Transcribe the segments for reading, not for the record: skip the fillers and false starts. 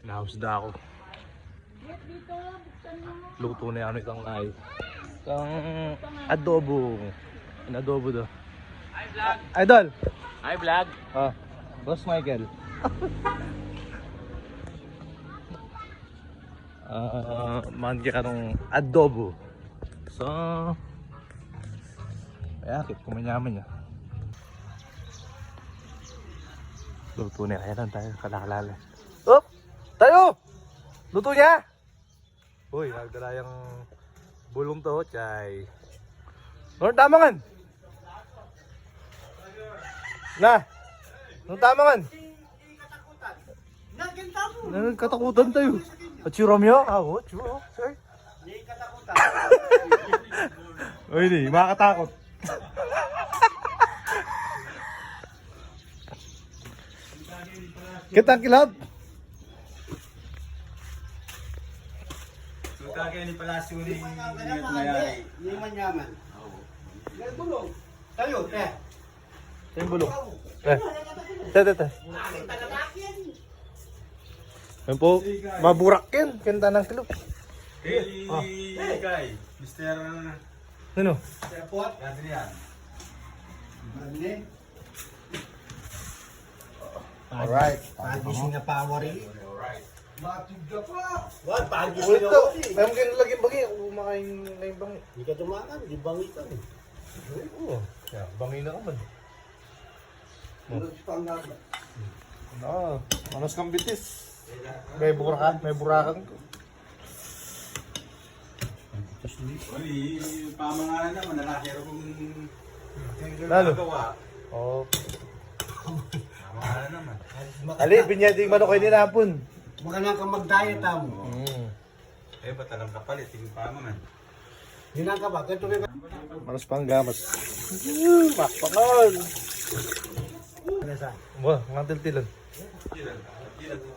Nausda ako. Luto na yan itong ay. Itong adobo. Ano adobo do? Hi vlog! Idol! Hi vlog! Ah, Boss Michael. Mangga ka nung adobo. So, kaya kit kumanyaman niya. Luto na yan tayo, kalakalala. Up! Tayo! Luto niya! Uy, nagdala yung bulong to, chay. Nung tamangan! Na! Nung tamangan! Nagkatakutan tayo. At si Romeo? Oo, sure. Sir. Hindi katakutan. Uy, di, makakatakot. Kita kilab. Kagaya ni Palasyo ni Hindi manyaman. Yan bulong. Tayo, te. Yung bulong. Te. Yan po, maburak yan. Kanta ng kilab. Hey, guy. Mr. Ano? Airport. Adrian. Brande. Alright. Pagising na power eh. Alright. Matiga pa. Wag, Uy, ito. Kaya mo ganun lagi bangi. Ako kumakain na yung bangi. Hindi ka tumakan, di bangi ka eh. Oo. Kaya, bangi na ka man. Manos kang bitis. May burakan ko. Uli, pamangalan naman, nakakero kong Lalo? gawa. Oh. Pamangalan naman. Ali, binyading manok kayo nilapon. Maganda kang mag-diet mo. Eh, ba't alam kapalit, yung pamangan? Hinang ka ba? Ganito rin. Manos pang gamas. Makpangal. Ano sa? Wah, ngantil-tilan.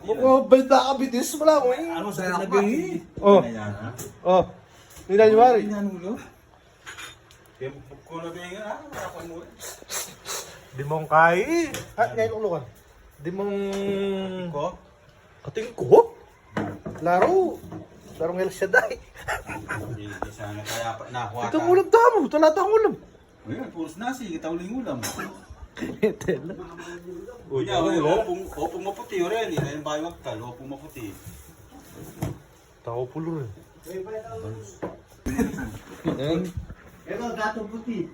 Mukhang benta ka bitis mo lang. Ano sa naging? Oh. Oh. Hindi na nyumari. Inanulo? Kaya kung nabingin, wala mo. Di mong kai. Ha, ngayon ulo ka. Di mong... Ko? Ating ko? Laro. Larong El Shaddai. Hindi sana kaya nakuha Ito ang ulam tamo. Talata ang ulam. Ngayon, puros nasi, kitauling ulam. Tela. Unya, opong maputi rin. Hindi na yung bayo magtal, opong maputi. Tao pulo rin. Ito, gato puti.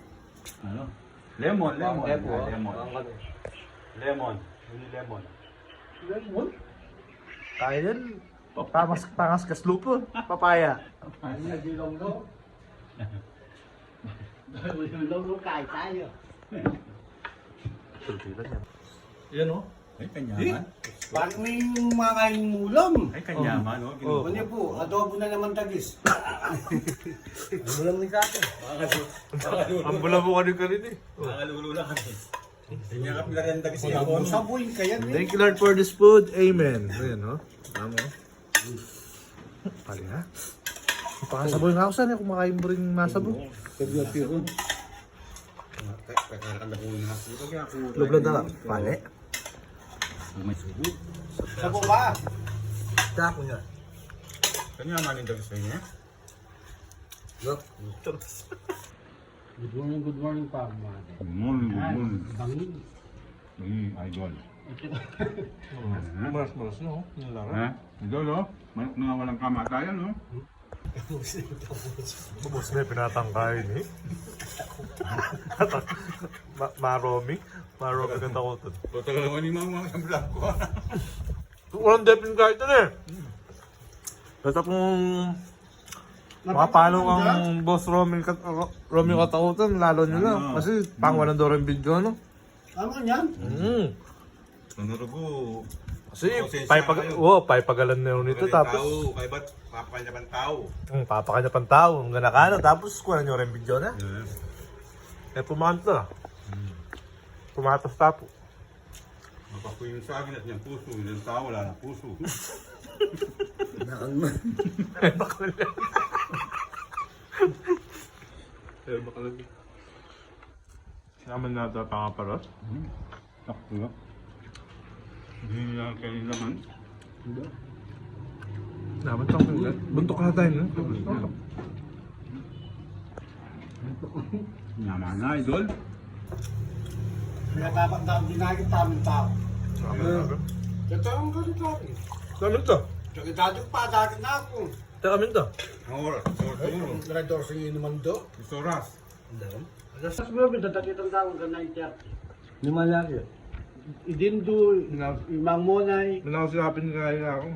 Ano? Lemon. Lemon. Hindi lemon. Lemon? Tayo yan. Pangas kaslupo. Papaya. Nagilong do. Nagilong do kahit tayo. Sultilan yan. Yan o. Ay, kanyaman. Bakit may mga kain ulam? Ay, kanyaman, no? Oh. Ano po, adobo na naman tagis. Ulam ni Kaka. Ang bula mo kanina eh. Nakalulo na kami. Hindi nga kami nariyan kasi ako. Saboy ka yan eh. Thank you Lord for this food. Amen. Ayan no? Tama o. Pali ha? Pakasaboy nga ako saan eh. Kumakain mo rin masaboy. Lublan na lang. Pali. May subo. Sabo ba? Dako niya. Kanyaman yung dagis niya. Good morning pa, mga. Good morning. Bangin. Idol. Maras no? Yung laro. Ha? Idol, oh. Manok na walang kamatayan, no? Bubos na pinatangkain eh. Maromi ng takotan. Total naman yung mga vlog ko. Walang depin kahit na eh. Basta kung makapalo ang boss Romeo katakutan, lalo nyo lang. Kasi pangwalan daw rin video, no? Ano yan? Ano ko? Kasi paipagalan na yun ito. Tapos, Kaya ba't papakanya pang tao? papakanya pang tao. Ang ganakano. Tapos, kuha nyo rin video na. Eh, pumanto na. Pumatas tapo. Mapapo yung sa akin at yung puso. Yung tao wala na puso. Eh, bakal yan. Eh, bakal yan. Sinaman natin ang pangaparos. Takto. Hindi nila kayo naman. Dapat ang pinag. Buntok ka tayo, no? Naman na, idol. Kaya dapat na ginagit tamang tao. Totoo ang ganito tayo. Namin to. Tsaka dadok pa, dagit na ako. Teka, amin to. Oras, oras. Rador sa iyo naman do. Oras. Alas mo, dadakit ang tao ka na itiyat. Lima lagi. Idindu, imang monay. Manakasilapin kaya ako.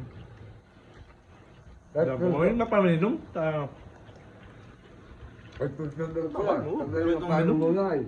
Kaya po ngayon napaminom. Ay, pagkanda ko yan. Pagkanda mo na eh.